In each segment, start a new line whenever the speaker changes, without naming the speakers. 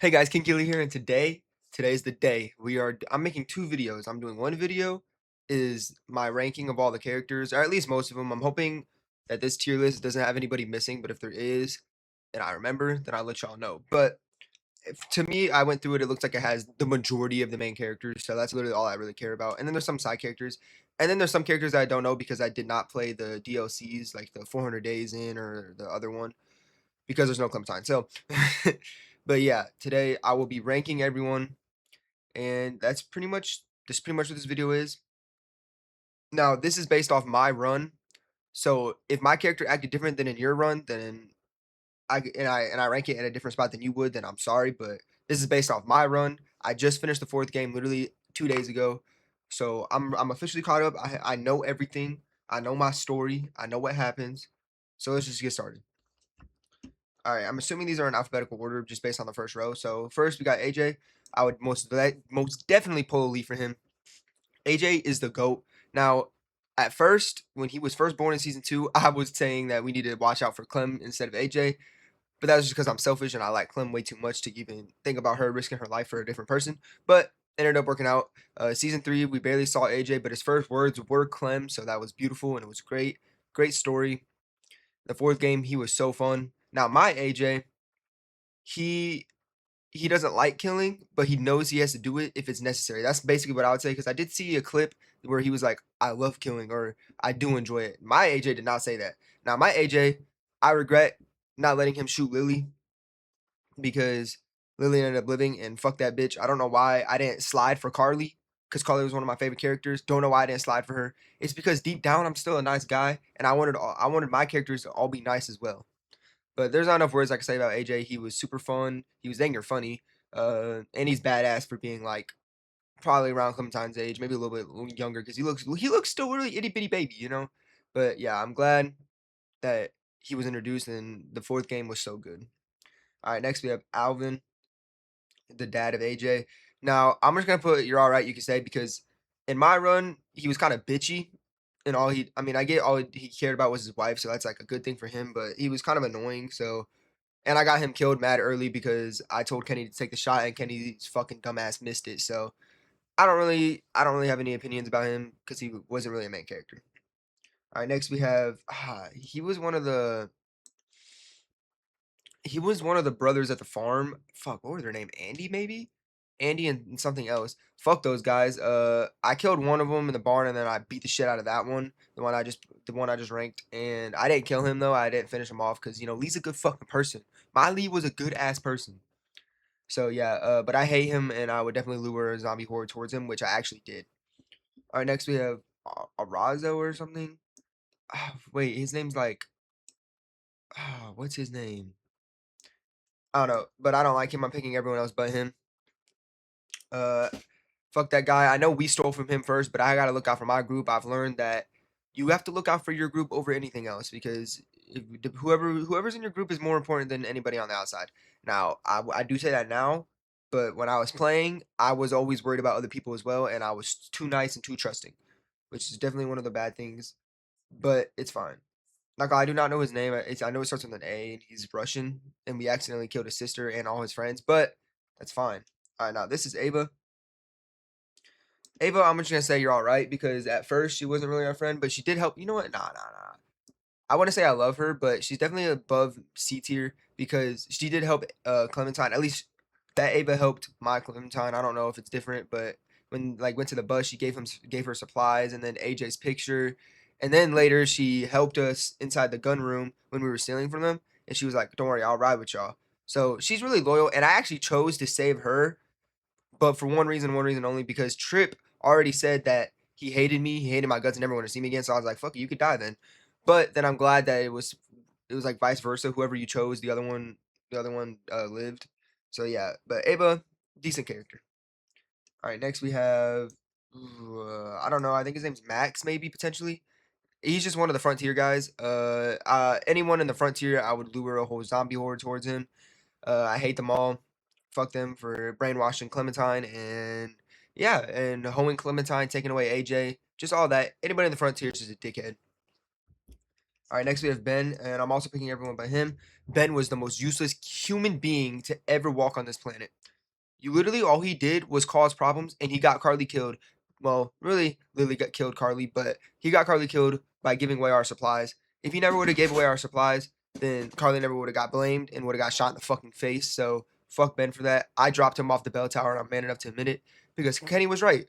Hey guys, King Gilly here, and today's the day. I'm making two videos. I'm doing one video is my ranking of all the characters, or at least most of them. I'm hoping that this tier list doesn't have anybody missing, but if there is, and I remember, then I'll let y'all know. But to me, I went through it. It looks like it has the majority of the main characters, so that's literally all I really care about. And then there's some side characters, and then there's some characters that I don't know because I did not play the DLCs, like the 400 Days in or the other one because there's no Clementine. So, but yeah, today I will be ranking everyone, and that's pretty much what this video is. Now, this is based off my run. So if my character acted different than in your run, then I rank it at a different spot than you would, then I'm sorry, but this is based off my run. I just finished the fourth game literally 2 days ago, so I'm officially caught up. I know everything. I know my story. I know what happens. So let's just get started. All right, I'm assuming these are in alphabetical order just based on the first row. So first we got AJ. I would most definitely pull a leaf for him. AJ is the GOAT. Now, at first, when he was first born in season 2, I was saying that we need to watch out for Clem instead of AJ. But that was just because I'm selfish and I like Clem way too much to even think about her risking her life for a different person. But it ended up working out. Season 3, we barely saw AJ, but his first words were Clem, so that was beautiful and it was great. Great story. The fourth game, he was so fun. Now, my AJ, he he doesn't like killing, but he knows he has to do it if it's necessary. That's basically what I would say because I did see a clip where he was like, "I love killing" or "I do enjoy it." My AJ did not say that. Now my AJ, I regret not letting him shoot Lily because Lily ended up living and fuck that bitch. I don't know why I didn't slide for Carly because Carly was one of my favorite characters. Don't know why I didn't slide for her. It's because deep down I'm still a nice guy and I wanted my characters to all be nice as well. But there's not enough words I can say about AJ. He was super fun. He was dang near funny. And he's badass for being like probably around Clementine's age, maybe a little bit younger because he looks still really itty bitty baby, you know. But yeah, I'm glad that he was introduced and the fourth game was so good. All right, next we have Alvin, the dad of AJ. Now I'm just gonna put you're all right, you can say because in my run he was kind of bitchy and I mean I get all he cared about was his wife, so that's like a good thing for him. But he was kind of annoying, so and I got him killed mad early because I told Kenny to take the shot and Kenny's fucking dumbass missed it. So I don't really have any opinions about him because he wasn't really a main character. All right, next we have he was one of the brothers at the farm. Fuck, what were their name? Andy maybe? Andy and something else. Fuck those guys. I killed one of them in the barn and then I beat the shit out of that one. The one I just ranked, and I didn't kill him though. I didn't finish him off because Lee's a good fucking person. My Lee was a good ass person. So yeah, but I hate him, and I would definitely lure a zombie horde towards him, which I actually did. All right, next we have Arazo or something. Wait, his name's like, what's his name? I don't know, but I don't like him. I'm picking everyone else but him. Uh, fuck that guy. I know we stole from him first, but I gotta look out for my group. I've learned that you have to look out for your group over anything else because whoever's in your group is more important than anybody on the outside. Now, I do say that now, but when I was playing, I was always worried about other people as well, and I was too nice and too trusting, which is definitely one of the bad things. But it's fine. Like I do not know his name. I know it starts with an A, and he's Russian, and we accidentally killed his sister and all his friends, but that's fine. All right, now this is Ava. Ava, I'm just gonna say you're all right because at first she wasn't really our friend, but she did help. You know what? Nah, nah, nah. I want to say I love her, but she's definitely above C tier because she did help Clementine. At least that Ava helped my Clementine. I don't know if it's different, but when like went to the bus, she gave her supplies and then AJ's picture, and then later she helped us inside the gun room when we were stealing from them, and she was like, "Don't worry, I'll ride with y'all." So she's really loyal, and I actually chose to save her but for one reason only, because Trip already said that he hated me, he hated my guts, and never wanted to see me again. So I was like, "Fuck it, you could die then." But then I'm glad that it was like vice versa. Whoever you chose, the other one lived. So yeah, but Ava, decent character. All right, next we have I don't know. I think his name's Max, maybe potentially. He's just one of the frontier guys. Anyone in the frontier, I would lure a whole zombie horde towards him. I hate them all. Fuck them for brainwashing Clementine and yeah, and hoeing Clementine, taking away AJ, just all that. Anybody in the frontier is just a dickhead. All right, next we have Ben, and I'm also picking everyone by him. Ben was the most useless human being to ever walk on this planet. You literally all he did was cause problems, and he got Carly killed. Well, really, Lily got killed Carly, but he got Carly killed by giving away our supplies. If he never would have gave away our supplies, then Carly never would have got blamed and would have got shot in the fucking face. So fuck Ben for that. I dropped him off the bell tower, and I'm man enough to admit it because Kenny was right.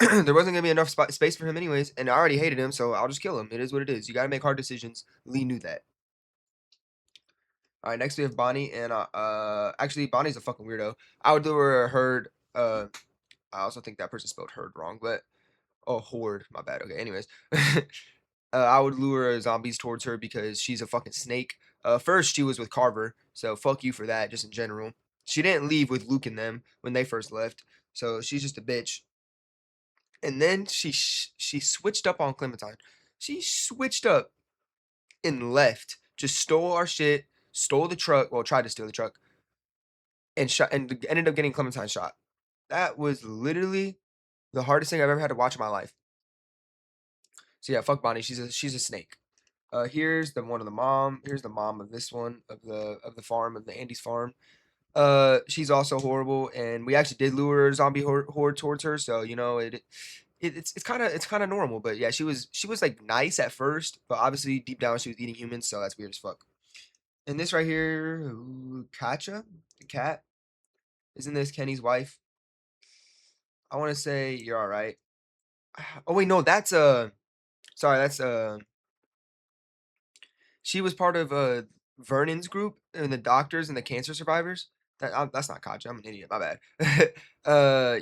There wasn't gonna be enough space for him anyways, and I already hated him, so I'll just kill him. It is what it is. You gotta make hard decisions. Lee knew that. All right, next we have Bonnie, and actually Bonnie's a fucking weirdo. I would do her herd. I also think that person spelled herd wrong, but oh, horde. My bad. Okay, anyways, I would lure zombies towards her because she's a fucking snake. First she was with Carver, so fuck you for that. Just in general, she didn't leave with Luke and them when they first left, so she's just a bitch. And then she switched up on Clementine. She switched up and left. Just stole our shit, stole the truck. Well, tried to steal the truck, and shot and ended up getting Clementine shot. That was literally the hardest thing I've ever had to watch in my life. So yeah, fuck Bonnie. She's a snake. Here's the one of the mom. Here's the mom of this one of the farm of the Andy's farm. She's also horrible, and we actually did lure a zombie horde towards her. So you know it's kind of normal. But yeah, she was like nice at first, but obviously deep down she was eating humans, so that's weird as fuck. And this right here, ooh, Katja, the cat, isn't this Kenny's wife? I want to say you're all right. Oh wait, no, that's sorry, that's she was part of Vernon's group and the doctors and the cancer survivors. That's not Katja. I'm an idiot. My bad.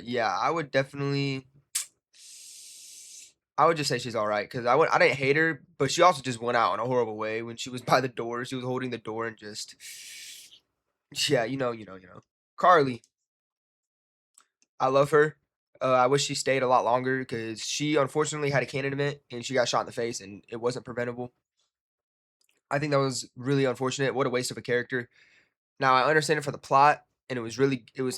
Yeah, I would just say she's all right because I didn't hate her, but she also just went out in a horrible way when she was by the door. She was holding the door and just yeah, Carly, I love her. I wish she stayed a lot longer because she unfortunately had a cannon event and she got shot in the face and it wasn't preventable. I think that was really unfortunate. What a waste of a character. Now I understand it for the plot, and it was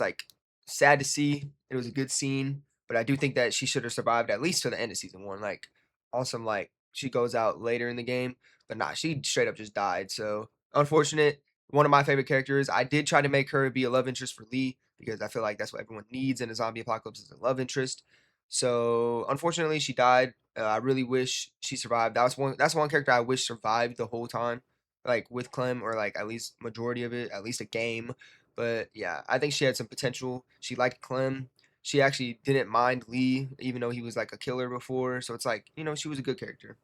like sad to see. It was a good scene, but I do think that she should have survived at least to the end of season one. Like, awesome, like she goes out later in the game, but nah, she straight up just died. So unfortunate. One of my favorite characters. I did try to make her be a love interest for Lee because I feel like that's what everyone needs in a zombie apocalypse is a love interest. So unfortunately, she died. I really wish she survived. That's one character I wish survived the whole time like with Clem or like at least majority of it, at least a game. But yeah, I think she had some potential. She liked Clem. She actually didn't mind Lee, even though he was like a killer before. So it's like, she was a good character.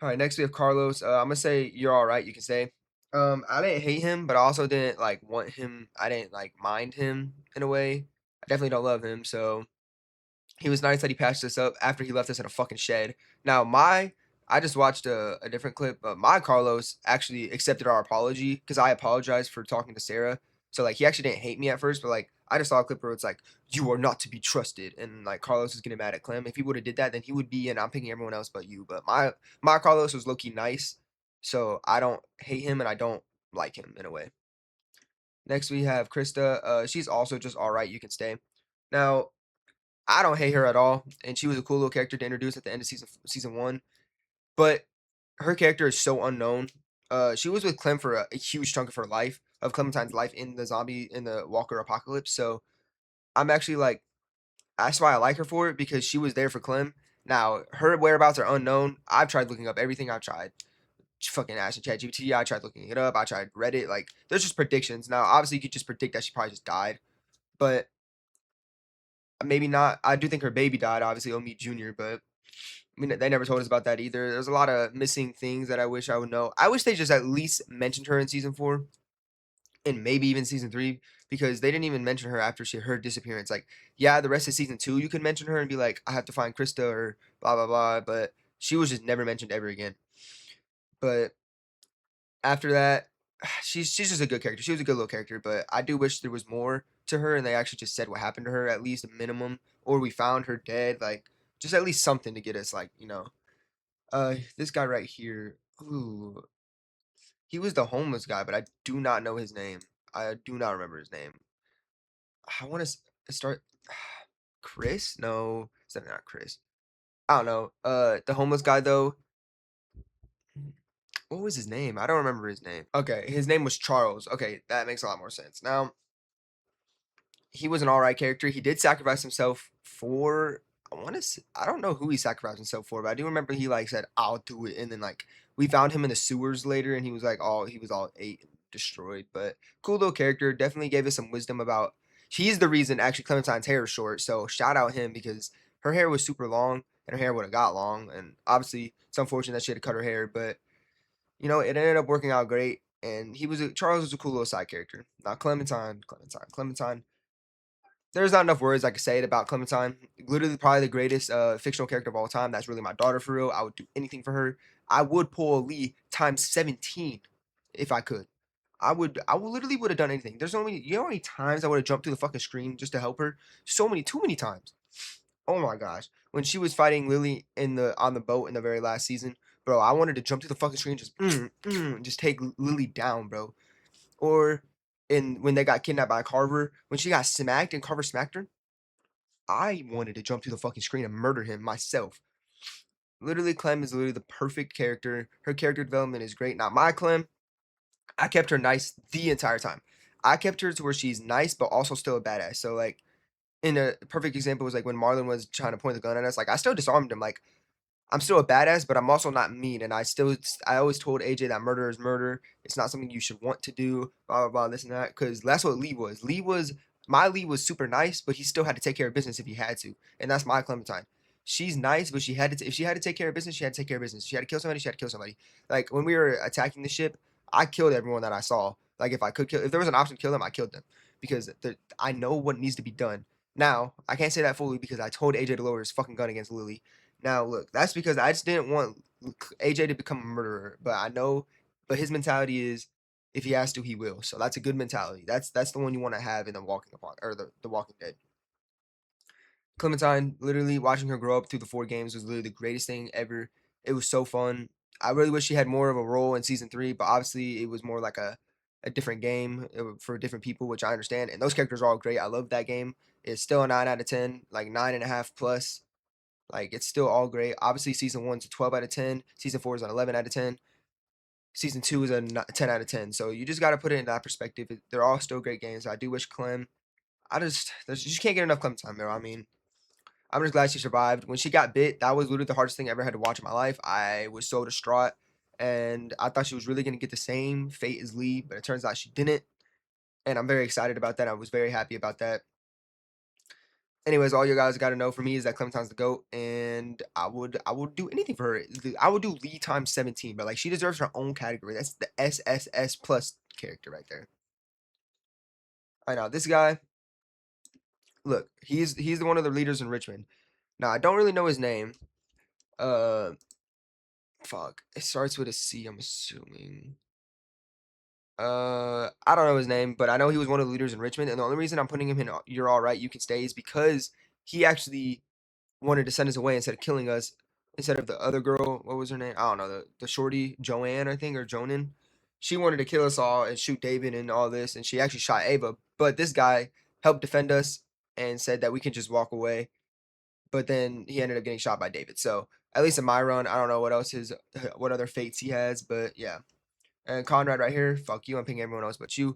All right, next we have Carlos. I'm gonna say you're all right. You can say. I didn't hate him, but I also didn't like want him. I didn't like mind him in a way. I definitely don't love him. So he was nice that he patched us up after he left us in a fucking shed. Now, I just watched a different clip. My Carlos actually accepted our apology because I apologized for talking to Sarah. So like he actually didn't hate me at first, but like I just saw a clip where it's like you are not to be trusted, and like Carlos is getting mad at Clem. If he would have did that, then he would be, and I'm picking everyone else but you. But my Carlos was low key nice, so I don't hate him and I don't like him in a way. Next we have Krista. She's also just all right. You can stay. Now I don't hate her at all, and she was a cool little character to introduce at the end of season one. But her character is so unknown. She was with Clem for a huge chunk of her life, of Clementine's life in the Walker apocalypse. So I'm actually like, that's why I like her for it because she was there for Clem. Now her whereabouts are unknown. I've tried looking up everything. I've tried fucking asking ChatGPT. I tried looking it up. I tried Reddit. Like there's just predictions. Now obviously you could just predict that she probably just died, but maybe not. I do think her baby died. Obviously Omi Jr., but I mean, they never told us about that either. There's a lot of missing things that I wish I would know. I wish they just at least mentioned her in season four and maybe even season three because they didn't even mention her after her disappearance. Like, yeah, the rest of season two, you could mention her and be like, I have to find Krista or blah, blah, blah. But she was just never mentioned ever again. But after that, she's just a good character. She was a good little character, but I do wish there was more to her and they actually just said what happened to her at least a minimum, or we found her dead. Like, just at least something to get us, like, this guy right here. Ooh, he was the homeless guy, but I do not know his name. I do not remember his name. I want to start. Chris? No, is that not Chris? I don't know. The homeless guy though. what was his name? I don't remember his name. Okay, his name was Charles. Okay, that makes a lot more sense. Now, he was an alright character. He did sacrifice himself for I don't know who he sacrificed himself for, but I do remember he like said, "I'll do it," and then like we found him in the sewers later, and he was all ate and destroyed. But cool little character. Definitely gave us some wisdom about. He's the reason actually Clementine's hair is short. So shout out him because her hair was super long, and her hair would have got long. And obviously, it's unfortunate that she had to cut her hair, but it ended up working out great. And Charles was a cool little side character. Now Clementine. There's not enough words I could say about Clementine. Literally, probably the greatest fictional character of all time. That's really my daughter for real. I would do anything for her. I would pull a Lee times 17 if I could. I would literally would have done anything. There's only you know how many times I would have jumped through the fucking screen just to help her. So many, too many times. Oh my gosh, when she was fighting Lily on the boat in the very last season, bro, I wanted to jump through the fucking screen, just take Lily down, bro. Or in when they got kidnapped by Carver, when she got smacked and Carver smacked her, I wanted to jump through the fucking screen and murder him myself. Literally, Clem is literally the perfect character. Her character development is great. Not my Clem. I kept her nice the entire time. I kept her to where she's nice, but also still a badass. So like, in a perfect example was like when Marlon was trying to point the gun at us. Like I still disarmed him. Like I'm still a badass, but I'm also not mean. And I always told AJ that murder is murder. It's not something you should want to do. Blah blah blah. This and that. Because that's what Lee was. My Lee was super nice, but he still had to take care of business if he had to. And that's my Clementine. She's nice, but if she had to take care of business, she had to take care of business. If she had to kill somebody, she had to kill somebody. Like when we were attacking the ship, I killed everyone that I saw. Like if there was an option to kill them, I killed them because I know what needs to be done. Now I can't say that fully because I told AJ to lower his fucking gun against Lily. Now, look, that's because I just didn't want AJ to become a murderer. But I know, but his mentality is if he has to, he will. So that's a good mentality. That's the one you want to have in the Walking Upon or the Walking Dead. Clementine, literally watching her grow up through the 4 games was literally the greatest thing ever. It was so fun. I really wish she had more of a role in season 3, but obviously it was more like a different game for different people, which I understand. And those characters are all great. I love that game. It's still a 9 out of 10, like 9.5 plus. Like it's still all great. Obviously, season 1's a 12 out of 10. Season 4 is an 11 out of 10. Season 2 is a 10 out of 10. So you just got to put it in that perspective. They're all still great games. I do wish Clem. You just can't get enough Clem time, bro. I mean, I'm just glad she survived. When she got bit, that was literally the hardest thing I ever had to watch in my life. I was so distraught, and I thought she was really gonna get the same fate as Lee, but it turns out she didn't. And I'm very excited about that. I was very happy about that. Anyways, all you guys got to know for me is that Clementine's the goat, and I would do anything for her. I would do Lee times 17, but like she deserves her own category. That's the SSS plus character right there. I know this guy. Look, he's the one of the leaders in Richmond. Now I don't really know his name. Uh, fuck. It starts with a C. I'm assuming. I don't know his name, but I know he was one of the leaders in Richmond, and the only reason I'm putting him in "You're all right, you can stay" is because he actually wanted to send us away instead of killing us, instead of the other girl. What was her name? I don't know. The shorty Joanne, I think, or Jonan. She wanted to kill us all and shoot David and all this, and she actually shot Ava. But this guy helped defend us and said that we could just walk away. But then he ended up getting shot by David. So at least in my run, I don't know what other fates he has, but yeah. And Conrad right here, fuck you. I'm picking everyone else but you.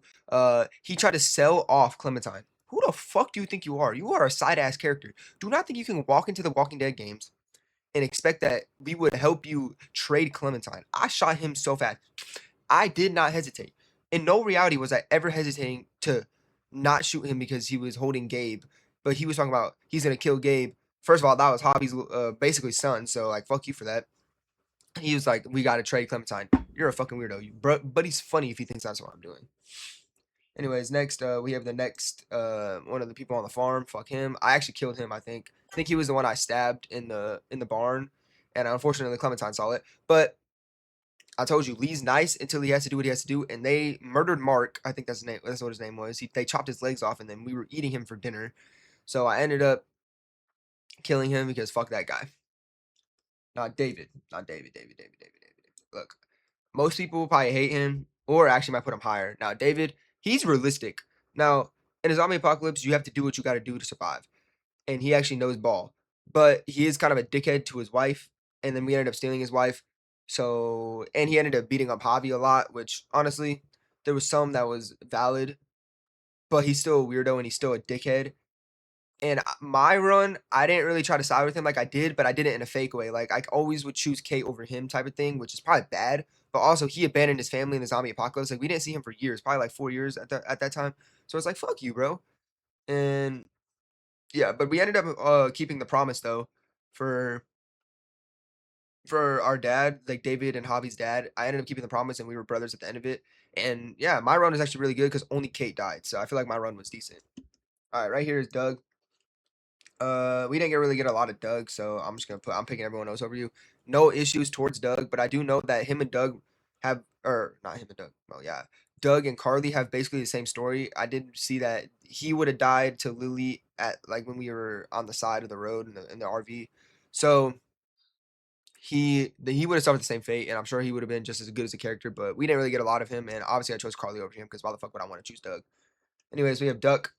He tried to sell off Clementine. Who the fuck do you think you are? You are a side ass character. Do not think you can walk into the Walking Dead games and expect that we would help you trade Clementine. I shot him so fast. I did not hesitate. In no reality was I ever hesitating to not shoot him because he was holding Gabe. But he was talking about he's gonna kill Gabe. First of all, that was Hobby's basically son. So like, fuck you for that. He was like, "We gotta trade Clementine. You're a fucking weirdo, but he's funny if he thinks that's what I'm doing." Anyways, next we have the next one of the people on the farm. Fuck him. I actually killed him. I think. I think he was the one I stabbed in the barn, and unfortunately Clementine saw it. But I told you, Lee's nice until he has to do what he has to do, and they murdered Mark. I think that's his name. That's what his name was. They chopped his legs off, and then we were eating him for dinner. So I ended up killing him because fuck that guy. Not David. Not David. David. Look, most people probably hate him, or actually might put him higher. Now, David, he's realistic. Now, in a zombie apocalypse, you have to do what you got to do to survive, and he actually knows ball. But he is kind of a dickhead to his wife, and then we ended up stealing his wife. So, and he ended up beating up Javi a lot, which honestly, there was some that was valid, but he's still a weirdo and he's still a dickhead. And my run, I didn't really try to side with him like I did, but I did it in a fake way. Like I always would choose Kate over him type of thing, which is probably bad. But also, he abandoned his family in the zombie apocalypse. Like we didn't see him for years, probably like 4 years at that time. So it's like fuck you, bro. And yeah, but we ended up keeping the promise though for our dad, like David and Javi's dad. I ended up keeping the promise, and we were brothers at the end of it. And yeah, my run was actually really good because only Kate died, so I feel like my run was decent. All right, right here is Doug. We didn't really get a lot of Doug, so I'm picking everyone else over you. No issues towards Doug, but I do know that him and Doug have, or not him and Doug. Well, yeah, Doug and Carly have basically the same story. I did see that he would have died to Lily at like when we were on the side of the road in the RV. So he would have suffered the same fate, and I'm sure he would have been just as good as a character. But we didn't really get a lot of him, and obviously I chose Carly over him because why the fuck would I want to choose Doug? Anyways, we have Duck.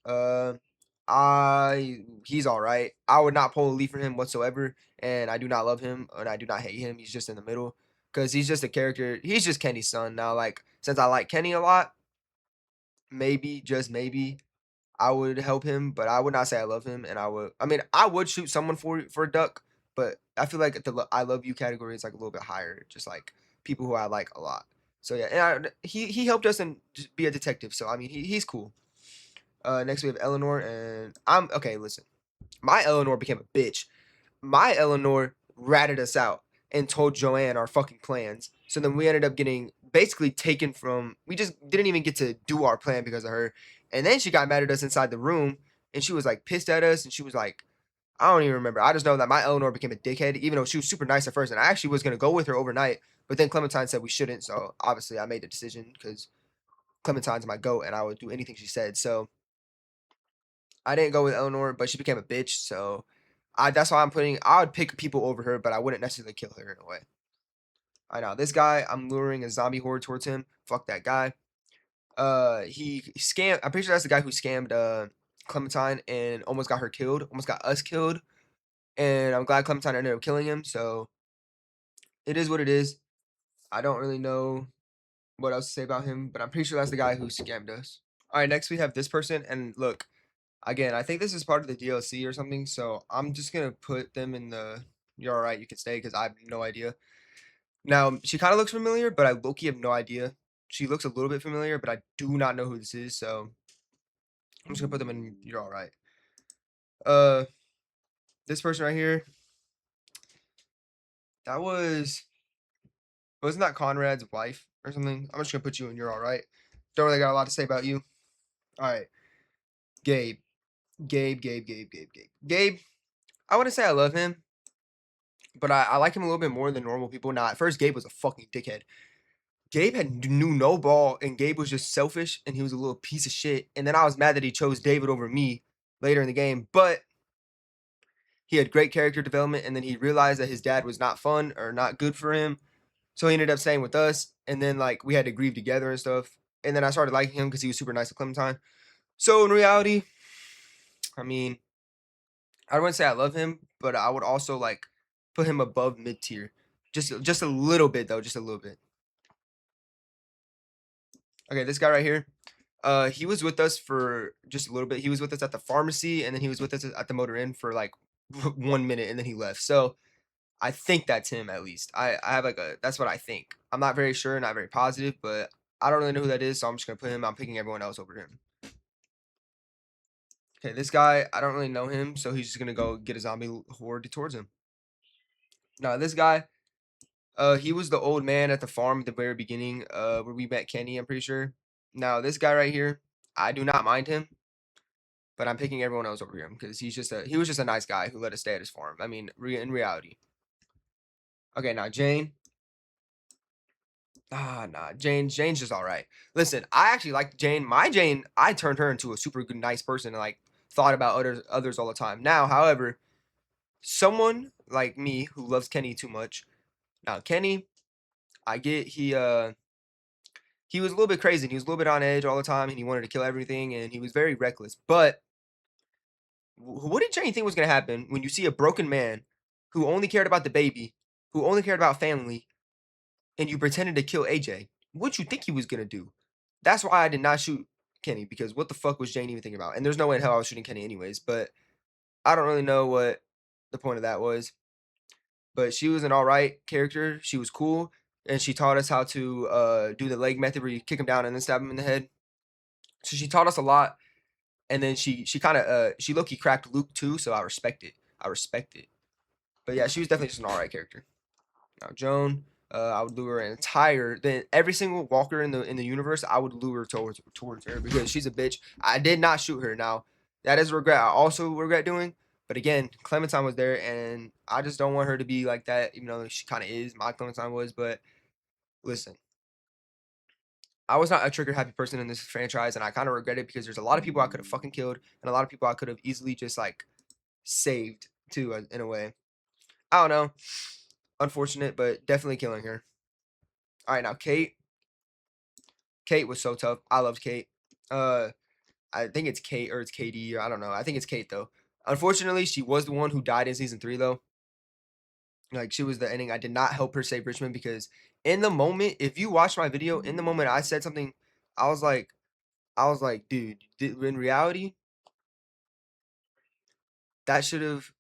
I he's all right. I would not pull a leaf for him whatsoever, and I do not love him, and I do not hate him. He's just in the middle because he's just a character. He's just Kenny's son now. Like since I like Kenny a lot, maybe just maybe I would help him, but I would not say I love him. And I would, I mean, I would shoot someone for a Duck, but I feel like I love you category is like a little bit higher, just like people who I like a lot. So yeah, and he helped us and just be a detective. So I mean, he's cool. Next we have Eleanor, and I'm okay. Listen, my Eleanor became a bitch. My Eleanor ratted us out and told Joanne our fucking plans. So then we ended up getting basically taken from. We just didn't even get to do our plan because of her. And then she got mad at us inside the room, and she was like pissed at us, and she was like, I don't even remember. I just know that my Eleanor became a dickhead, even though she was super nice at first, and I actually was gonna go with her overnight. But then Clementine said we shouldn't, so obviously I made the decision because Clementine's my goat, and I would do anything she said. So I didn't go with Eleanor, but she became a bitch. So that's why I would pick people over her, but I wouldn't necessarily kill her in a way. I know this guy. I'm luring a zombie horde towards him. Fuck that guy. He scammed. I'm pretty sure that's the guy who scammed Clementine and almost got her killed. Almost got us killed. And I'm glad Clementine ended up killing him. So it is what it is. I don't really know what else to say about him, but I'm pretty sure that's the guy who scammed us. All right, next we have this person, and look, again, I think this is part of the DLC or something, so I'm just gonna put them in the "you're all right, you can stay" because I have no idea. Now, she kind of looks familiar, but I low-key have no idea. She looks a little bit familiar, but I do not know who this is, so I'm just gonna put them in "you're all right." Uh, this person right here, that wasn't that Conrad's wife or something? I'm just gonna put you in "you're all right." Don't really got a lot to say about you. All right, Gabe, Gabe. I wouldn't say I love him, but I like him a little bit more than normal people. Now, at first, Gabe was a fucking dickhead. Gabe knew no ball, and Gabe was just selfish, and he was a little piece of shit. And then I was mad that he chose David over me later in the game, but he had great character development, and then he realized that his dad was not fun or not good for him, so he ended up staying with us. And then like we had to grieve together and stuff. And then I started liking him because he was super nice to Clementine. So in reality, I mean, I wouldn't say I love him, but I would also like put him above mid tier, just a little bit though, just a little bit. Okay, this guy right here. He was with us for just a little bit. He was with us at the pharmacy, and then he was with us at the motor inn for like 1 minute, and then he left. So I think that's him at least. I have like a that's what I think. I'm not very sure, not very positive, but I don't really know who that is, so I'm just gonna put him. I'm picking everyone else over him. Okay, this guy, I don't really know him, so he's just gonna go get a zombie horde towards him. Now this guy, he was the old man at the farm at the very beginning, where we met Kenny, I'm pretty sure. Now this guy right here, I do not mind him, but I'm picking everyone else over him because he was just a nice guy who let us stay at his farm. I mean, in reality. Okay, now Jane. Nah, Jane's just all right. Listen, I actually like Jane. My Jane, I turned her into a super good, nice person and like thought about others all the time. Now, however, someone like me who loves Kenny too much. Now, Kenny, I get he was a little bit crazy and he was a little bit on edge all the time and he wanted to kill everything and he was very reckless. But what did Jane think was gonna happen when you see a broken man who only cared about the baby, who only cared about family, and you pretended to kill AJ. What you think he was gonna do? That's why I did not shoot Kenny, because what the fuck was Jane even thinking about? And there's no way in hell I was shooting Kenny anyways. But I don't really know what the point of that was. But she was an all right character. She was cool, and she taught us how to do the leg method where you kick him down and then stab him in the head. So she taught us a lot, and then she kind of she low key cracked Luke too. So I respect it. I respect it. But yeah, she was definitely just an all right character. Now Joan, I would lure an entire then every single walker in the universe, I would lure towards her because she's a bitch. I did not shoot her. Now that is a regret. I also regret doing. But again, Clementine was there, and I just don't want her to be like that, even though she kind of is. My Clementine was, but listen, I was not a trigger happy person in this franchise, and I kind of regret it because there's a lot of people I could have fucking killed, and a lot of people I could have easily just like saved too, in a way. I don't know. Unfortunate, but definitely killing her. All right, now Kate. Kate was so tough. I loved Kate. Uh, I think it's Kate or it's KD or I don't know. I think it's Kate though. Unfortunately, she was the one who died in season 3 though. Like she was the ending. I did not help her save Richmond because in the moment, if you watch my video, in the moment I said something, I was like, dude, in reality, that should have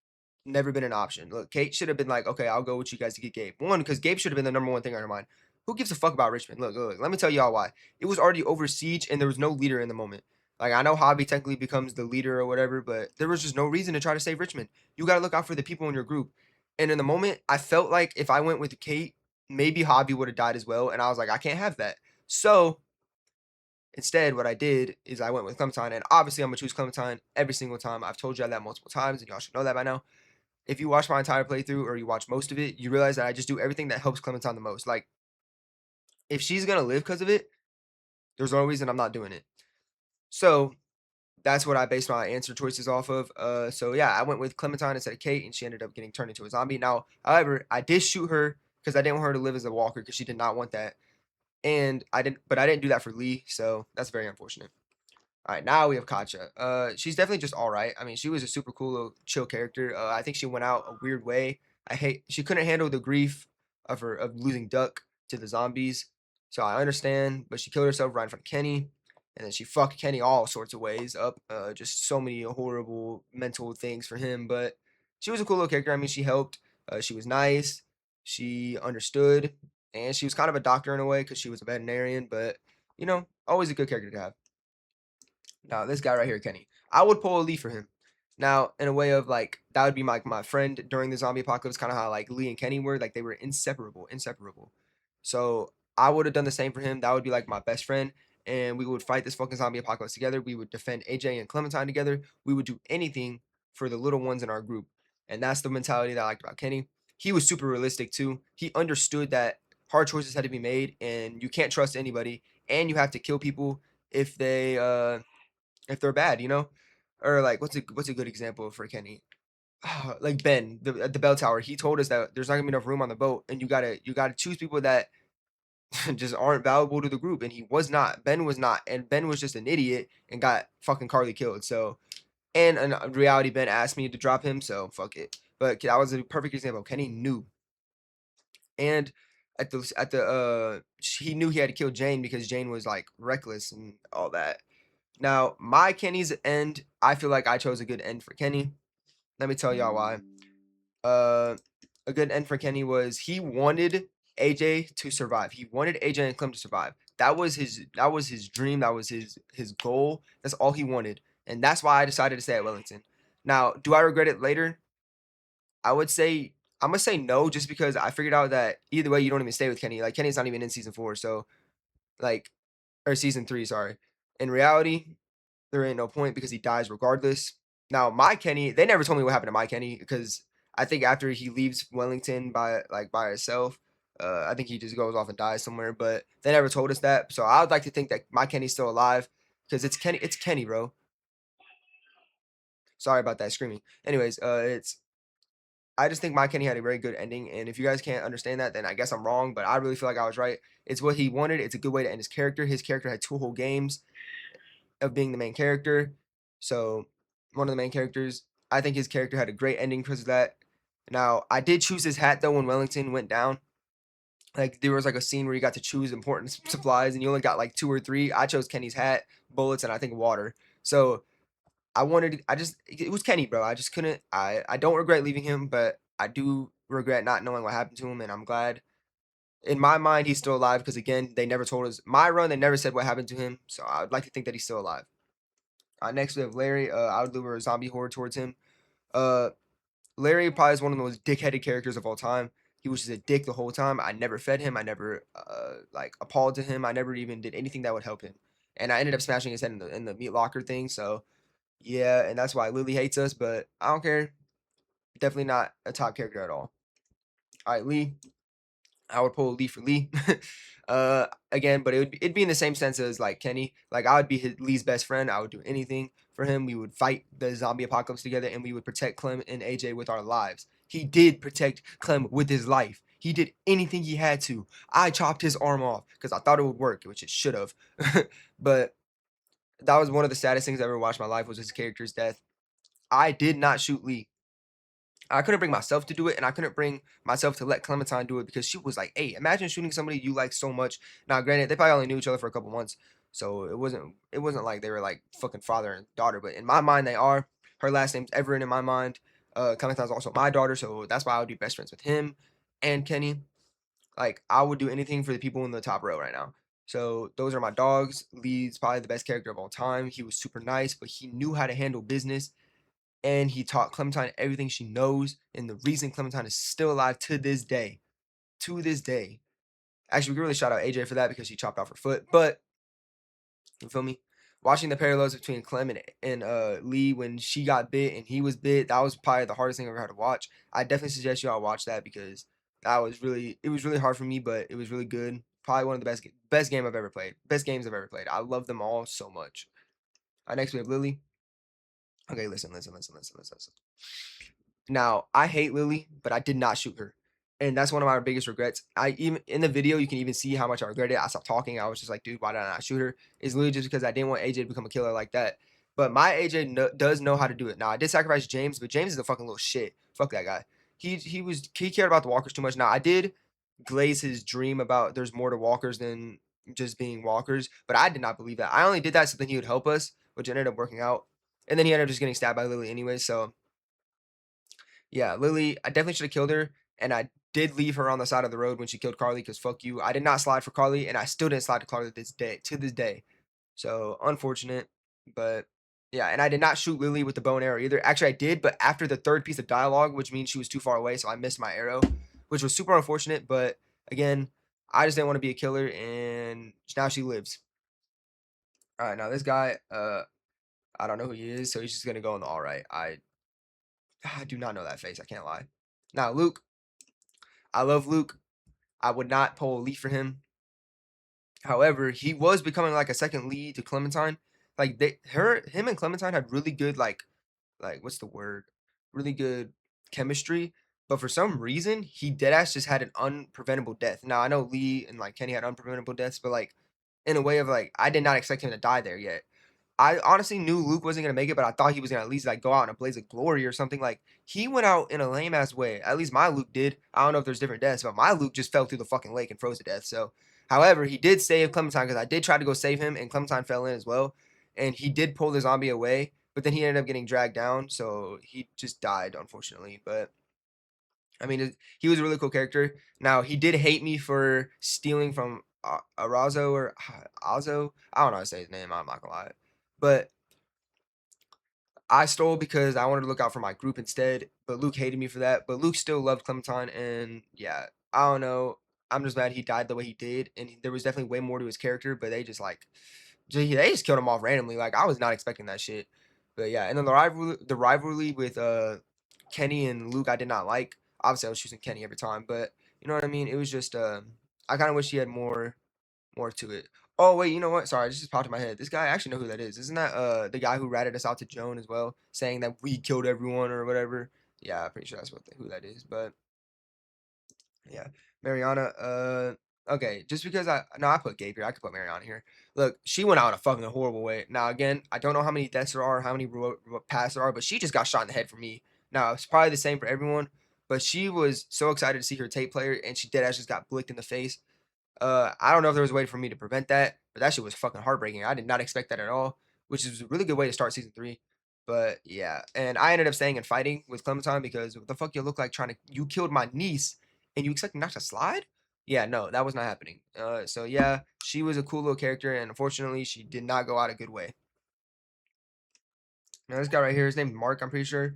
never been an option. Look, Kate should have been like, okay, I'll go with you guys to get Gabe. One, because Gabe should have been the number one thing on her mind. Who gives a fuck about Richmond? Look, let me tell y'all why. It was already over siege and there was no leader in the moment. Like, I know Hobby technically becomes the leader or whatever, but there was just no reason to try to save Richmond. You got to look out for the people in your group. And in the moment, I felt like if I went with Kate, maybe Hobby would have died as well. And I was like, I can't have that. So instead, what I did is I went with Clementine. And obviously, I'm going to choose Clementine every single time. I've told y'all that multiple times, and y'all should know that by now. If you watch my entire playthrough or you watch most of it, you realize that I just do everything that helps Clementine the most. Like, if she's gonna live because of it, there's no reason I'm not doing it. So that's what I based my answer choices off of. So yeah, I went with Clementine instead of Kate, and she ended up getting turned into a zombie. Now, however, I did shoot her because I didn't want her to live as a walker because she did not want that, and but I didn't do that for Lee, so that's very unfortunate. All right, now we have Katja. She's definitely just all right. I mean, she was a super cool, little, chill character. I think she went out a weird way. She couldn't handle the grief of losing Duck to the zombies, so I understand. But she killed herself right in front of Kenny, and then she fucked Kenny all sorts of ways up. Just so many horrible mental things for him. But she was a cool little character. I mean, she helped. She was nice. She understood, and she was kind of a doctor in a way because she was a veterinarian. But always a good character to have. Now, this guy right here, Kenny. I would pull a Lee for him. Now, in a way of like, that would be like my friend during the zombie apocalypse, kind of how like Lee and Kenny were. Like, they were inseparable, inseparable. So, I would have done the same for him. That would be like my best friend. And we would fight this fucking zombie apocalypse together. We would defend AJ and Clementine together. We would do anything for the little ones in our group. And that's the mentality that I liked about Kenny. He was super realistic too. He understood that hard choices had to be made and you can't trust anybody. And you have to kill people if they're bad, or like what's a good example for Kenny? Like Ben, at the bell tower, he told us that there's not gonna be enough room on the boat, and you gotta choose people that just aren't valuable to the group, and he was not. Ben was not, and Ben was just an idiot and got fucking Carly killed. So, and in reality, Ben asked me to drop him, so fuck it. But that was a perfect example. Kenny knew, and he knew he had to kill Jane because Jane was like reckless and all that. Now, my Kenny's end, I feel like I chose a good end for Kenny. Let me tell y'all why. Uh, a good end for Kenny was he wanted AJ to survive. He wanted AJ and Clem to survive. That was his dream. That was his goal. That's all he wanted. And that's why I decided to stay at Wellington. Now, do I regret it later? I would say I'm gonna say no, just because I figured out that either way you don't even stay with Kenny. Like Kenny's not even in season 4, so like or season 3, sorry. In reality, there ain't no point because he dies regardless. Now, my Kenny, they never told me what happened to my Kenny because I think after he leaves Wellington by himself, I think he just goes off and dies somewhere. But they never told us that, so I would like to think that my Kenny's still alive because it's Kenny. It's Kenny, bro. Sorry about that screaming. Anyways, it's I just think my Kenny had a very good ending, and if you guys can't understand that, then I guess I'm wrong. But I really feel like I was right. It's what he wanted. It's a good way to end his character. His character had 2 whole games of being the main character. So one of the main characters, I think his character had a great ending because of that. Now, I did choose his hat though when Wellington went down. Like there was like a scene where you got to choose important supplies and you only got like two or three. I chose Kenny's hat, bullets, and I think water. So I just it was Kenny, bro. I just couldn't. I don't regret leaving him, but I do regret not knowing what happened to him, and I'm glad. In my mind, he's still alive because again, they never told us my run. They never said what happened to him, so I would like to think that he's still alive. Next we have Larry. I would lure a zombie horde towards him. Uh, Larry probably is one of the most dickheaded characters of all time. He was just a dick the whole time. I never fed him. I never like appalled to him. I never even did anything that would help him. And I ended up smashing his head in the meat locker thing. So yeah, and that's why Lily hates us. But I don't care. Definitely not a top character at all. All right, Lee. I would pull Lee for Lee. Again, but it'd be in the same sense as like Kenny. Like I would be Lee's best friend. I would do anything for him. We would fight the zombie apocalypse together, and we would protect Clem and AJ with our lives. He did protect Clem with his life. He did anything he had to. I chopped his arm off because I thought it would work, which it should have. But that was one of the saddest things I ever watched in my life was his character's death. I did not shoot Lee. I couldn't bring myself to do it, and I couldn't bring myself to let Clementine do it because she was like, "Hey, imagine shooting somebody you like so much." Now, granted, they probably only knew each other for a couple months, so it wasn't like they were like fucking father and daughter. But in my mind, they are. Her last name's Everett in my mind. Clementine's also my daughter, so that's why I would be best friends with him and Kenny. Like I would do anything for the people in the top row right now. So those are my dogs. Lee's probably the best character of all time. He was super nice, but he knew how to handle business and he taught Clementine everything she knows. And the reason Clementine is still alive to this day. Actually, we can really shout out AJ for that because she chopped off her foot. But you feel me? Watching the parallels between Clem and Lee when she got bit and he was bit, that was probably the hardest thing I ever had to watch. I definitely suggest you all watch that because it was really hard for me, but it was really good. Probably one of the best game I've ever played. Best games I've ever played. I love them all so much. Next we have Lily. Okay, listen. Now, I hate Lily, but I did not shoot her. And that's one of my biggest regrets. I even in the video, you can even see how much I regret it. I stopped talking. I was just like, dude, why did I not shoot her? It's literally just because I didn't want AJ to become a killer like that. But my AJ does know how to do it. Now, I did sacrifice James, but James is a fucking little shit. Fuck that guy. He cared about the walkers too much. Now, I did glaze his dream about there's more to walkers than just being walkers, but I did not believe that. I only did that so then he would help us, which ended up working out. And then he ended up just getting stabbed by Lily anyway, so yeah, Lily, I definitely should have killed her, and I did leave her on the side of the road when she killed Carly because fuck you. I did not slide for Carly, and I still didn't slide to Carly to this day. So unfortunate, but yeah, and I did not shoot Lily with the bow and arrow either. Actually, I did, but after the third piece of dialogue, which means she was too far away, so I missed my arrow, which was super unfortunate. But again, I just didn't want to be a killer, and now she lives. All right, now this guy, I don't know who he is, so he's just gonna go in the all right. I do not know that face. I can't lie. Now Luke, I love Luke. I would not pull a leaf for him. However, he was becoming like a second lead to Clementine. Like him and Clementine had really good like what's the word? Really good chemistry. But for some reason, he deadass just had an unpreventable death. Now I know Lee and like Kenny had unpreventable deaths, but like in a way of like I did not expect him to die there yet. I honestly knew Luke wasn't gonna make it, but I thought he was gonna at least like go out in a blaze of glory or something. Like he went out in a lame ass way. At least my Luke did. I don't know if there's different deaths, but my Luke just fell through the fucking lake and froze to death. So, however, he did save Clementine because I did try to go save him, and Clementine fell in as well. And he did pull the zombie away, but then he ended up getting dragged down, so he just died unfortunately. But I mean, he was a really cool character. Now he did hate me for stealing from Arazo or Azo. I don't know how to say his name. I'm not gonna lie, but I stole because I wanted to look out for my group instead, but Luke hated me for that. But Luke still loved Clementine, and yeah, I don't know. I'm just mad he died the way he did, and there was definitely way more to his character. But they just like, they just killed him off randomly. Like I was not expecting that shit. But yeah, and then the rivalry with Kenny and Luke, I did not like. Obviously, I was choosing Kenny every time, but you know what I mean. It was just I kind of wish he had more to it. Oh wait, you know what? Sorry, this just popped in my head. This guy, I actually know who that is. Isn't that the guy who ratted us out to Joan as well, saying that we killed everyone or whatever? Yeah, I'm pretty sure that's who that is. But yeah, Mariana. Okay, just because I put Gabe here, I could put Mariana here. Look, she went out in a fucking horrible way. Now again, I don't know how many deaths there are, how many paths there are, but she just got shot in the head for me. Now it's probably the same for everyone, but she was so excited to see her tape player, and she dead ass just got blicked in the face. I don't know if there was a way for me to prevent that, but that shit was fucking heartbreaking. I did not expect that at all, which is a really good way to start season 3. But yeah, and I ended up staying and fighting with Clementine because what the fuck you look like trying to you killed my niece and you expect me not to slide? Yeah, no, that was not happening. So yeah, she was a cool little character, and unfortunately, she did not go out a good way. Now this guy right here, his name's Mark, I'm pretty sure.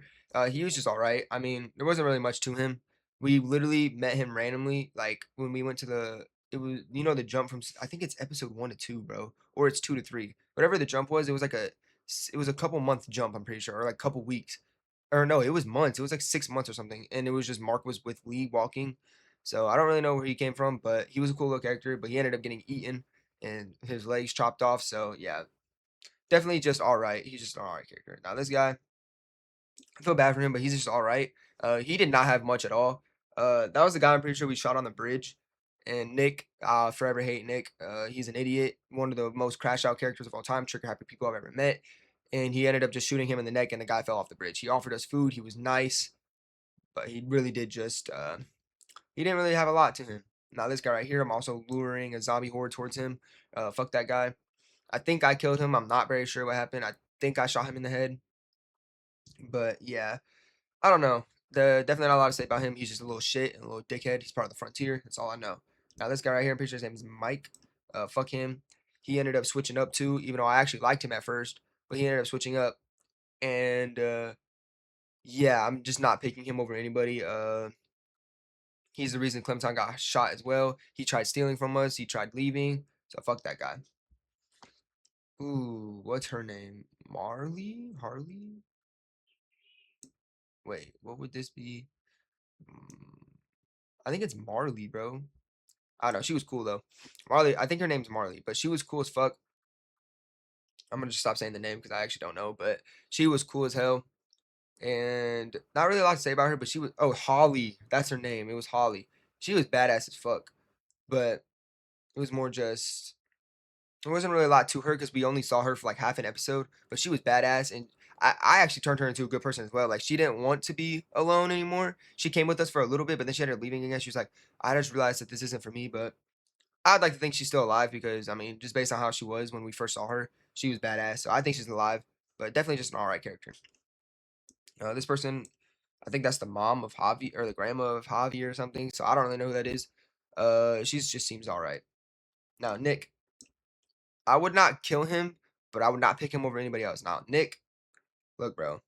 He was just all right. I mean, there wasn't really much to him. We literally met him randomly, like when we went to it was the jump from I think it's episode 1 to 2, bro, or it's 2 to 3, whatever the jump was. It was like it was a couple month jump, I'm pretty sure, or like couple weeks, or no, it was months. It was like 6 months or something, and it was just Mark was with Lee walking. So I don't really know where he came from, but he was a cool little character. But he ended up getting eaten and his legs chopped off. So yeah, definitely just all right. He's just an all right character. Now this guy, I feel bad for him, but he's just all right. He did not have much at all. That was the guy I'm pretty sure we shot on the bridge. And Nick, forever hate Nick. He's an idiot, one of the most crash out characters of all time, trigger happy people I've ever met. And he ended up just shooting him in the neck, and the guy fell off the bridge. He offered us food. He was nice, but he really did just he didn't really have a lot to him. Now this guy right here, I'm also luring a zombie horde towards him. Fuck that guy. I think I killed him. I'm not very sure what happened. I think I shot him in the head, but yeah. I don't know. Definitely not a lot to say about him. He's just a little shit and a little dickhead. He's part of the frontier. That's all I know. Now this guy right here, I'm pretty sure his name is Mike. Fuck him. He ended up switching up too, even though I actually liked him at first, but he ended up switching up. And yeah, I'm just not picking him over anybody. He's the reason Clementine got shot as well. He tried stealing from us. He tried leaving. So fuck that guy. Ooh, what's her name? Marley? Harley? Wait, what would this be? Mm, I think it's Marley, bro. I don't know. She was cool though. Marley, I think her name's Marley, but she was cool as fuck. I'm gonna just stop saying the name because I actually don't know, but she was cool as hell. And not really a lot to say about her, but she was Holly. That's her name. It was Holly. She was badass as fuck. But it was more just there wasn't really a lot to her because we only saw her for like half an episode, but she was badass and I actually turned her into a good person as well. Like she didn't want to be alone anymore. She came with us for a little bit, but then she ended up leaving again. She was like, I just realized that this isn't for me, but I'd like to think she's still alive because I mean, just based on how she was when we first saw her, she was badass. So I think she's alive, but definitely just an alright character. This person, I think that's the mom of Javi or the grandma of Javi or something. So I don't really know who that is. She's just seems alright. Now Nick, I would not kill him, but I would not pick him over anybody else. Now Nick, look, bro,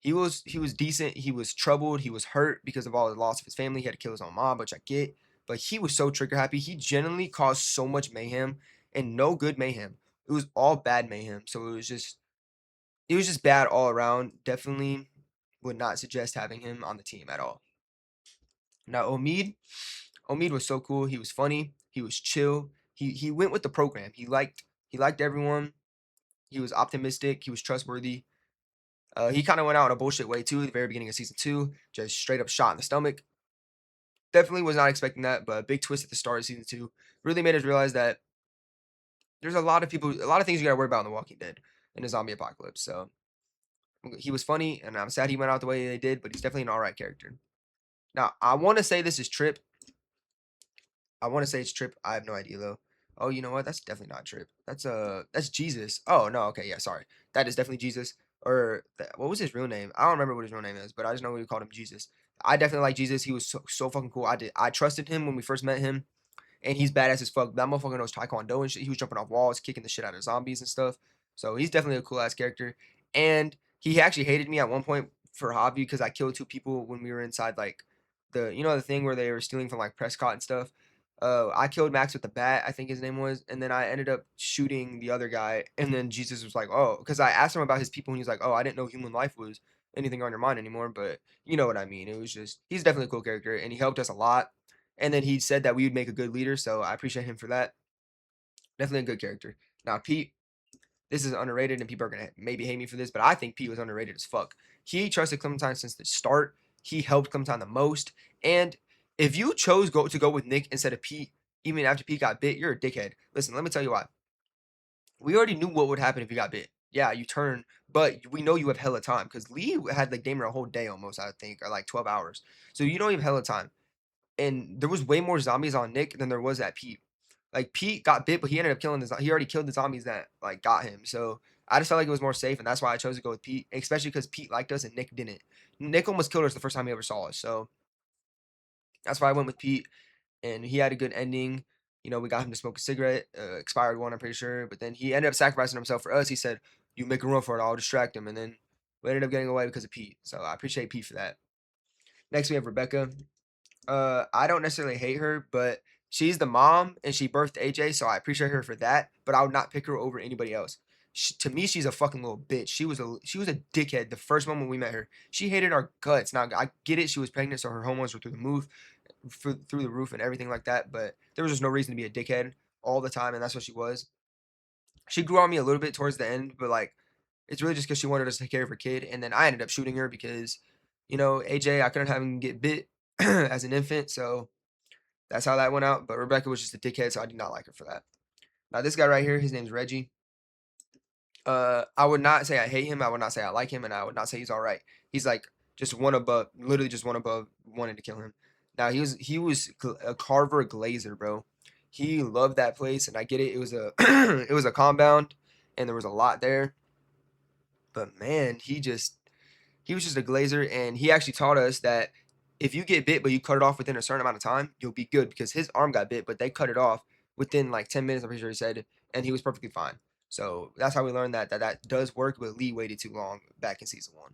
he was decent. He was troubled. He was hurt because of all the loss of his family. He had to kill his own mom, which I get. But he was so trigger happy. He genuinely caused so much mayhem and no good mayhem. It was all bad mayhem. So it was just bad all around. Definitely would not suggest having him on the team at all. Now Omid was so cool. He was funny. He was chill. He went with the program. He liked everyone. He was optimistic. He was trustworthy. He kind of went out in a bullshit way too at the very beginning of season 2, just straight up shot in the stomach. Definitely was not expecting that, but a big twist at the start of season 2 really made us realize that there's a lot of things you gotta worry about in The Walking Dead in a zombie apocalypse. So he was funny, and I'm sad he went out the way they did, but he's definitely an alright character. Now, I want to say this is Trip. I want to say it's Trip. I have no idea though. Oh, you know what? That's definitely not Trip. That's Jesus. Oh no, okay, yeah, sorry. That is definitely Jesus. Or what was his real name? I don't remember what his real name is, but I just know we called him Jesus. I definitely like Jesus. He was so fucking cool. I trusted him when we first met him, and he's badass as fuck. That motherfucker knows taekwondo and shit. He was jumping off walls, kicking the shit out of zombies and stuff. So he's definitely a cool ass character. And he actually hated me at one point for hobby because I killed 2 people when we were inside like the thing where they were stealing from like Prescott and stuff. I killed Max with the bat, I think his name was, and then I ended up shooting the other guy. And then Jesus was like, "Oh," because I asked him about his people, and he was like, "Oh, I didn't know human life was anything on your mind anymore." But you know what I mean. It was just he's definitely a cool character, and he helped us a lot. And then he said that we would make a good leader, so I appreciate him for that. Definitely a good character. Now Pete, this is underrated, and people are gonna maybe hate me for this, but I think Pete was underrated as fuck. He trusted Clementine since the start. He helped Clementine the most. And if you chose to go with Nick instead of Pete, even after Pete got bit, you're a dickhead. Listen, let me tell you why. We already knew what would happen if he got bit. Yeah, you turn, but we know you have hella time because Lee had like damn near a whole day almost, I think, or like 12 hours. So you know you have hella time. And there was way more zombies on Nick than there was at Pete. Like Pete got bit, but he ended up killing he already killed the zombies that like got him. So I just felt like it was more safe, and that's why I chose to go with Pete, especially because Pete liked us and Nick didn't. Nick almost killed us the first time he ever saw us. So that's why I went with Pete, and he had a good ending. You know, we got him to smoke a cigarette, expired one, I'm pretty sure. But then he ended up sacrificing himself for us. He said, "You make a run for it, I'll distract him." And then we ended up getting away because of Pete. So I appreciate Pete for that. Next, we have Rebecca. I don't necessarily hate her, but she's the mom and she birthed AJ, so I appreciate her for that. But I would not pick her over anybody else. To me, she's a fucking little bitch. She was a dickhead the first moment we met her. She hated our guts. Now I get it. She was pregnant, so her hormones were through the roof and everything like that. But there was just no reason to be a dickhead all the time, and that's what she was. She grew on me a little bit towards the end, but like it's really just because she wanted us to take care of her kid, and then I ended up shooting her because, AJ, I couldn't have him get bit as an infant, so that's how that went out. But Rebecca was just a dickhead, so I did not like her for that. Now this guy right here, his name's Reggie. I would not say I hate him. I would not say I like him, and I would not say he's all right. He's like just one above, literally just one above, wanting to kill him. Now he was a Carver Glazer, bro. He loved that place, and I get it. It was a it was a compound, and there was a lot there. But man, he was just a glazer, and he actually taught us that if you get bit but you cut it off within a certain amount of time, you'll be good because his arm got bit, but they cut it off within like 10 minutes, I'm pretty sure he said, and he was perfectly fine. So that's how we learned that does work, but Lee waited too long back in season one.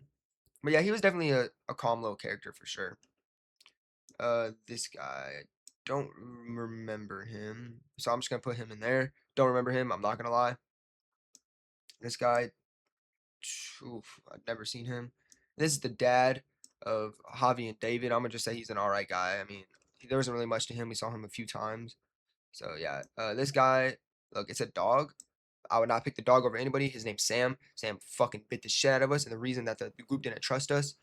But yeah, he was definitely a calm little character for sure. This guy, don't remember him, so I'm just gonna put him in there. Don't remember him, I'm not gonna lie. This guy, oof, I've never seen him. This is the dad of Javi and David. I'm gonna just say he's an all right guy. I mean, there wasn't really much to him. We saw him a few times. So yeah, this guy, look, it's a dog. I would not pick the dog over anybody. His name's Sam. Sam fucking bit the shit out of us, and the reason that the group didn't trust us.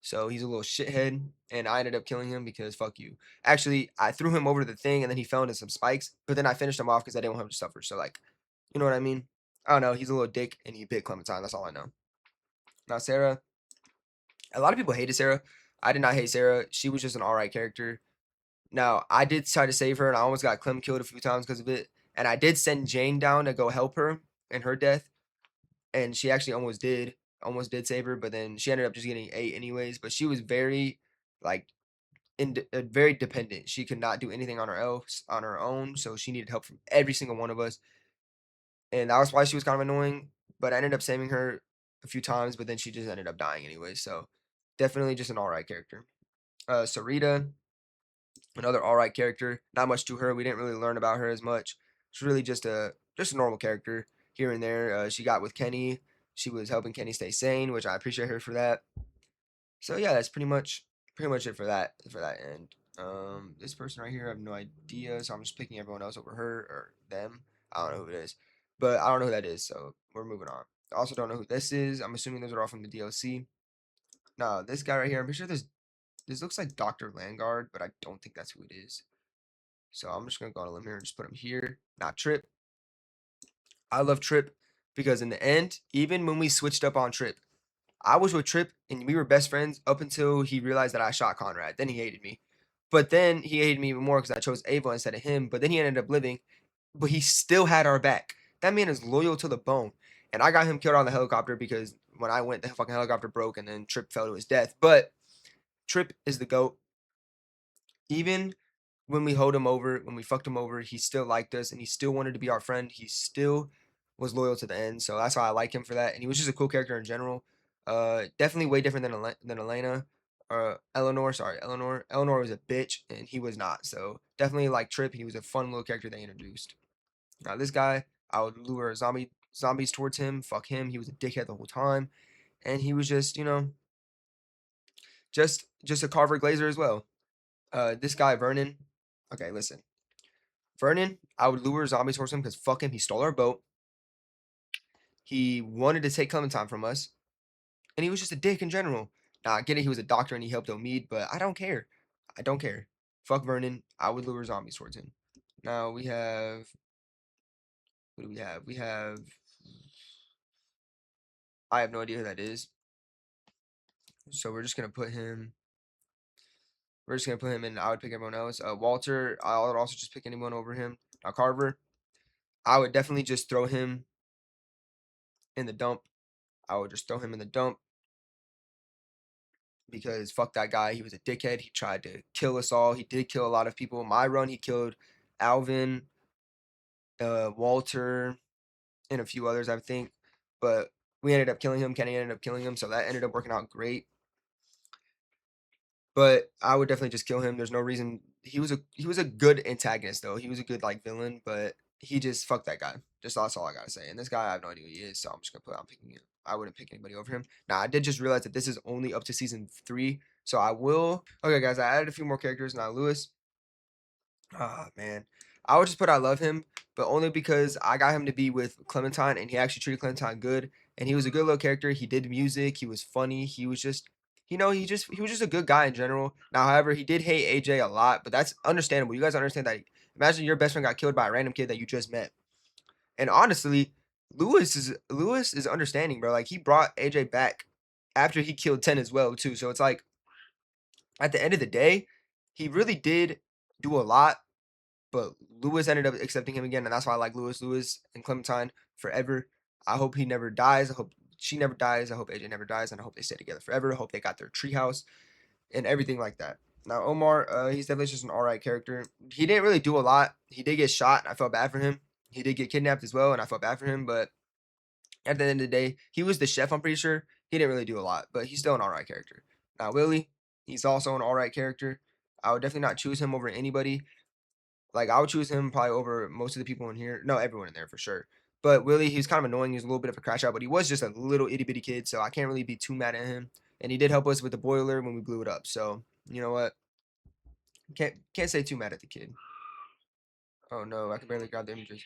So he's a little shithead, and I ended up killing him because fuck you. Actually, I threw him over the thing, and then he fell into some spikes. But then I finished him off because I didn't want him to suffer. So like, you know what I mean? I don't know. He's a little dick, and he bit Clementine. That's all I know. Now Sarah, a lot of people hated Sarah. I did not hate Sarah. She was just an alright character. Now, I did try to save her, and I almost got Clem killed a few times because of it. And I did send Jane down to go help her in her death, and she actually almost did save her, but then she ended up just getting ate anyways. But she was very, like, very dependent. She could not do anything on her own, so she needed help from every single one of us, and that was why she was kind of annoying. But I ended up saving her a few times, but then she just ended up dying anyway. So definitely just an alright character. Sarita, another alright character. Not much to her. We didn't really learn about her as much. She's really just a normal character here and there. She got with Kenny. She was helping Kenny stay sane, which I appreciate her for that. So yeah, that's pretty much it for that end. This person right here, I have no idea, so I'm just picking everyone else over her or them. I don't know who it is, but I don't know who that is, so we're moving on. I also don't know who this is. I'm assuming those are all from the DLC. No, this guy right here, I'm pretty sure this looks like Dr. Langard, but I don't think that's who it is. So I'm just gonna go on a limb here and just put him here. Not Trip. I love Trip because in the end, even when we switched up on Trip, I was with Trip and we were best friends up until he realized that I shot Conrad. Then he hated me. But then he hated me even more because I chose Ava instead of him. But then he ended up living, but he still had our back. That man is loyal to the bone. And I got him killed on the helicopter because when I went, the fucking helicopter broke and then Trip fell to his death. But Trip is the GOAT. Even when we hold him over, when we fucked him over, he still liked us and he still wanted to be our friend. He still was loyal to the end. So that's why I like him for that. And he was just a cool character in general. Definitely way different than Elena. Eleanor, sorry, Eleanor. Eleanor was a bitch and he was not. So definitely like Trip. He was a fun little character they introduced. Now this guy, I would lure zombies towards him. Fuck him. He was a dickhead the whole time. And he was just, just a Carver Glazer as well. This guy Vernon. Okay, listen. Vernon, I would lure zombies towards him because fuck him. He stole our boat. He wanted to take Clementine from us, and he was just a dick in general. Now I get it. He was a doctor and he helped Omid, but I don't care. I don't care. Fuck Vernon. I would lure zombies towards him. Now we have. What do we have? We have I have no idea who that is. So we're just gonna put him. We're just gonna put him in. I would pick everyone else. Walter, I would also just pick anyone over him. Now Carver, I would definitely just throw him in the dump. I would just throw him in the dump because fuck that guy. He was a dickhead. He tried to kill us all. He did kill a lot of people. My run, he killed Alvin, Walter, and a few others, I think. But we ended up killing him. Kenny ended up killing him, so that ended up working out great. But I would definitely just kill him. There's no reason. He was a good antagonist though. He was a good like villain, but he just fucked that guy. Just that's all I gotta say. And this guy, I have no idea who he is, so I'm just gonna put. I'm picking him. I wouldn't pick anybody over him. Now I did just realize that this is only up to season 3, so I will. Okay, guys, I added a few more characters now. Lewis. Ah, man. I would just put I love him, but only because I got him to be with Clementine and he actually treated Clementine good. And he was a good little character. He did music. He was funny. He was just, he was just a good guy in general. Now, however, he did hate AJ a lot, but that's understandable. You guys understand that. Imagine your best friend got killed by a random kid that you just met. And honestly, Lewis is understanding, bro. Like he brought AJ back after he killed 10 as well, too. So it's like at the end of the day, he really did do a lot, but Lewis ended up accepting him again, and that's why I like Lewis. Lewis and Clementine forever. I hope he never dies. I hope she never dies. I hope AJ never dies, and I hope they stay together forever. I hope they got their treehouse and everything like that. Now Omar, he's definitely just an alright character. He didn't really do a lot. He did get shot. I felt bad for him. He did get kidnapped as well, and I felt bad for him. But at the end of the day, he was the chef. I'm pretty sure he didn't really do a lot, but he's still an alright character. Now Willie, he's also an alright character. I would definitely not choose him over anybody. Like I would choose him probably over most of the people in here. No, everyone in there for sure. But Willie, he's kind of annoying. He's a little bit of a crash out, but he was just a little itty bitty kid, so I can't really be too mad at him. And he did help us with the boiler when we blew it up. So you know what? Can't say too mad at the kid. Oh no, I can barely grab the images.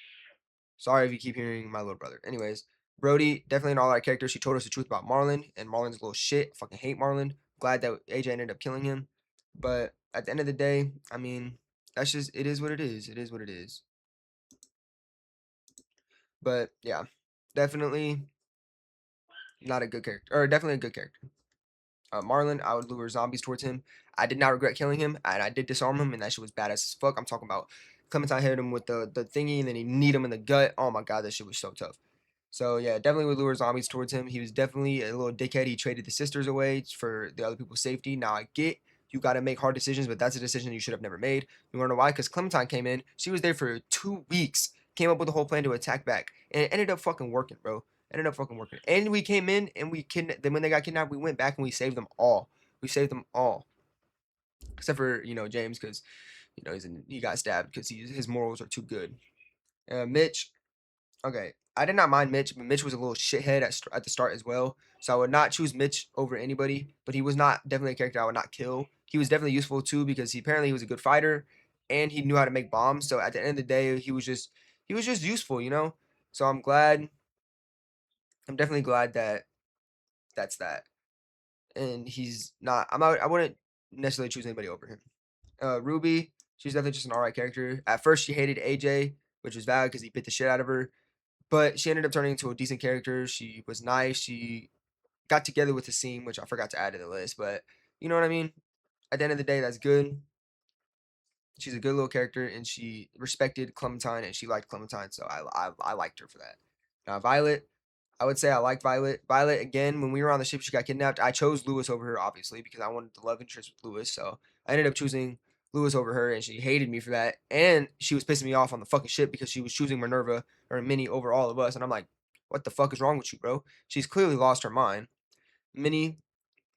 Sorry if you keep hearing my little brother. Anyways, Brody, definitely an all-right character. She told us the truth about Marlon, and Marlon's a little shit. I fucking hate Marlon. Glad that AJ ended up killing him. But at the end of the day, I mean, that's just it is what it is. It is what it is. But yeah, definitely not a good character, or definitely a good character. Marlon, I would lure zombies towards him. I did not regret killing him, and I did disarm him, and that shit was badass as fuck. I'm talking about Clementine hit him with the thingy, and then he kneed him in the gut. Oh my god, that shit was so tough. So yeah, definitely would lure zombies towards him. He was definitely a little dickhead. He traded the sisters away for the other people's safety. Now I get you got to make hard decisions, but that's a decision you should have never made. You want to know why? Because Clementine came in. She was there for 2 weeks. Came up with a whole plan to attack back, and it ended up fucking working, bro. Ended up fucking working. And we came in and we kidnapped them when they got kidnapped. We went back and we saved them all. We saved them all, except for James, because he got stabbed because his morals are too good. Mitch, okay, I did not mind Mitch, but Mitch was a little shithead at the start as well. So I would not choose Mitch over anybody, but he was not definitely a character I would not kill. He was definitely useful too because he was a good fighter and he knew how to make bombs. So at the end of the day, he was just useful. So I'm glad. I'm definitely glad that that's that. And he's not. I wouldn't necessarily choose anybody over him. Ruby, she's definitely just an alright character. At first, she hated AJ, which was valid because he bit the shit out of her. But she ended up turning into a decent character. She was nice. She got together with the scene, which I forgot to add to the list. But you know what I mean? At the end of the day, that's good. She's a good little character, and she respected Clementine, and she liked Clementine, so I liked her for that. Now Violet, I would say I like Violet. Violet, again, when we were on the ship, she got kidnapped. I chose Lewis over her, obviously, because I wanted the love interest with Lewis. So I ended up choosing Lewis over her, and she hated me for that. And she was pissing me off on the fucking ship because she was choosing Minerva or Minnie over all of us. And I'm like, what the fuck is wrong with you, bro? She's clearly lost her mind. Minnie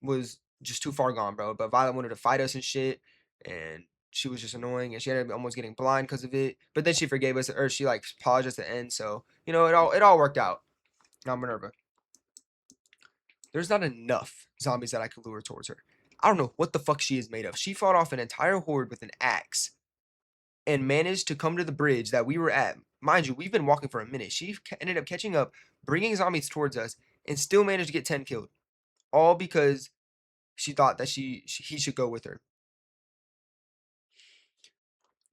was just too far gone, bro. But Violet wanted to fight us and shit, and she was just annoying, and she ended up almost getting blind because of it. But then she forgave us, or she like apologized at the end. So it all worked out. Now Minerva, there's not enough zombies that I could lure towards her. I don't know what the fuck she is made of. She fought off an entire horde with an axe and managed to come to the bridge that we were at. Mind you, we've been walking for a minute. She ended up catching up, bringing zombies towards us, and still managed to get 10 killed. All because she thought that he should go with her.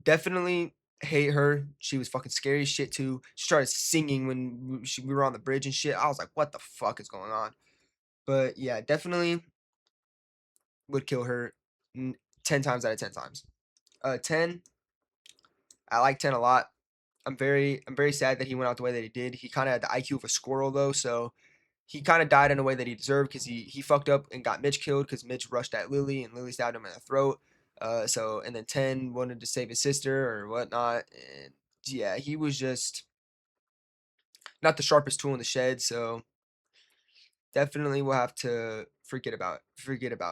Definitely hate her. She was fucking scary as shit too. She started singing when we were on the bridge and shit. I was like, what the fuck is going on? But yeah, definitely would kill her 10 times out of 10 times. 10, I like 10 a lot. I'm very sad that he went out the way that he did. He kind of had the IQ of a squirrel though, so he kind of died in a way that he deserved because he fucked up and got Mitch killed because Mitch rushed at Lily and Lily stabbed him in the throat. And then 10 wanted to save his sister or whatnot, and yeah, he was just not the sharpest tool in the shed. So definitely we'll have to forget about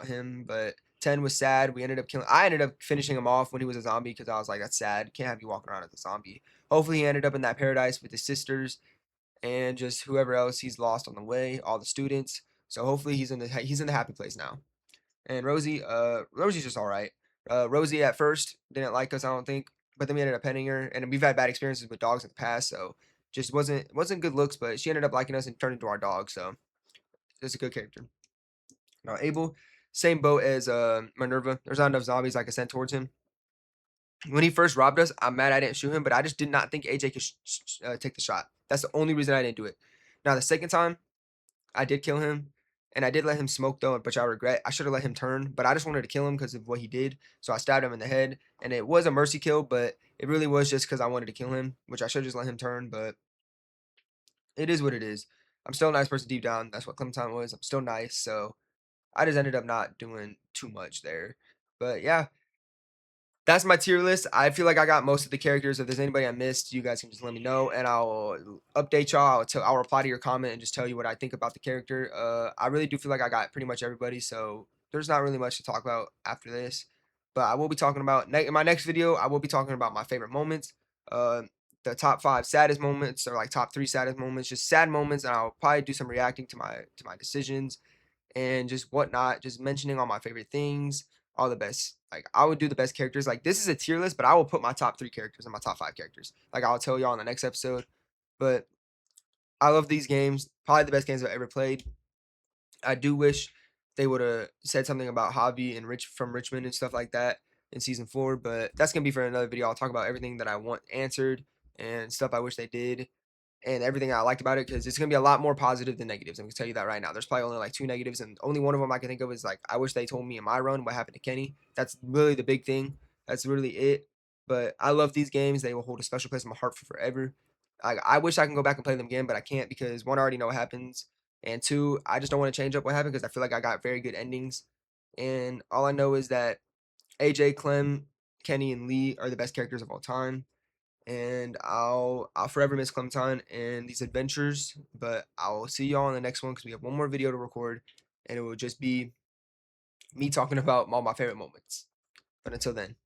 him. But 10 was sad. I ended up finishing him off when he was a zombie because I was like, that's sad. Can't have you walking around as a zombie. Hopefully he ended up in that paradise with his sisters and just whoever else he's lost on the way, all the students. So hopefully he's in the happy place now. And Rosie's just all right. Rosie at first didn't like us, I don't think, but then we ended up petting her, and we've had bad experiences with dogs in the past, so just wasn't good looks, but she ended up liking us and turned into our dog. So it's a good character. Now Abel, same boat as Minerva. There's not enough zombies I could send towards him. When he first robbed us, I'm mad I didn't shoot him, but I just did not think AJ could take the shot. That's the only reason I didn't do it. Now the second time, I did kill him, and I did let him smoke though, which I regret. I should have let him turn, but I just wanted to kill him because of what he did. So I stabbed him in the head, and it was a mercy kill, but it really was just because I wanted to kill him, which I should just let him turn. But it is what it is. I'm still a nice person deep down. That's what Clementine was. I'm still nice, so I just ended up not doing too much there. But yeah, that's my tier list. I feel like I got most of the characters. If there's anybody I missed, you guys can just let me know, and I'll update y'all. I'll reply to your comment and just tell you what I think about the character. I really do feel like I got pretty much everybody, so there's not really much to talk about after this. But I will be talking about in my next video. I will be talking about my favorite moments, uh, the top 5 saddest moments, or like top 3 saddest moments, just sad moments, and I'll probably do some reacting to my decisions and just whatnot, just mentioning all my favorite things, all the best. Like I would do the best characters. Like this is a tier list, but I will put my top 3 characters and my top 5 characters. Like I'll tell y'all in the next episode. But I love these games. Probably the best games I've ever played. I do wish they would have said something about Javi and Rich from Richmond and stuff like that in season 4, but that's gonna be for another video. I'll talk about everything that I want answered and stuff I wish they did and everything I liked about it because it's gonna be a lot more positive than negatives. I'm gonna tell you that right now. There's probably only like 2 negatives, and only one of them I can think of is like I wish they told me in my run what happened to Kenny. That's really the big thing. That's really it. But I love these games. They will hold a special place in my heart for forever. I wish I can go back and play them again, but I can't because one, I already know what happens, and two, I just don't want to change up what happened because I feel like I got very good endings. And all I know is that AJ, Clem, Kenny, and Lee are the best characters of all time, and I'll forever miss Clementine and these adventures. But I'll see y'all in the next one because we have one more video to record, and it will just be me talking about all my favorite moments. But until then.